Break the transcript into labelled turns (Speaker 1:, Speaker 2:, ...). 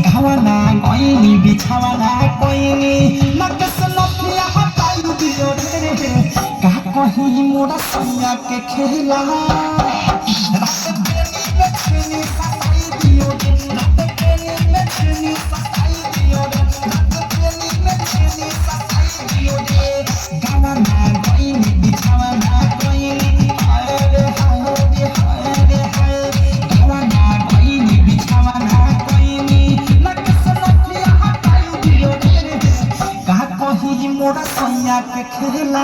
Speaker 1: घावना गईनी बिछावना कोइनी नकस नथिया हटाई दियो रे का कहीं मोरा सैया के खेला रात पेनी में छेनी सताई दियो रे रात पेनी में छेनी सताई दियो रे रात पेनी में छेनी सताई दियो रे घावना गईनी बिछावना कोइनी मोरा सैया के खेला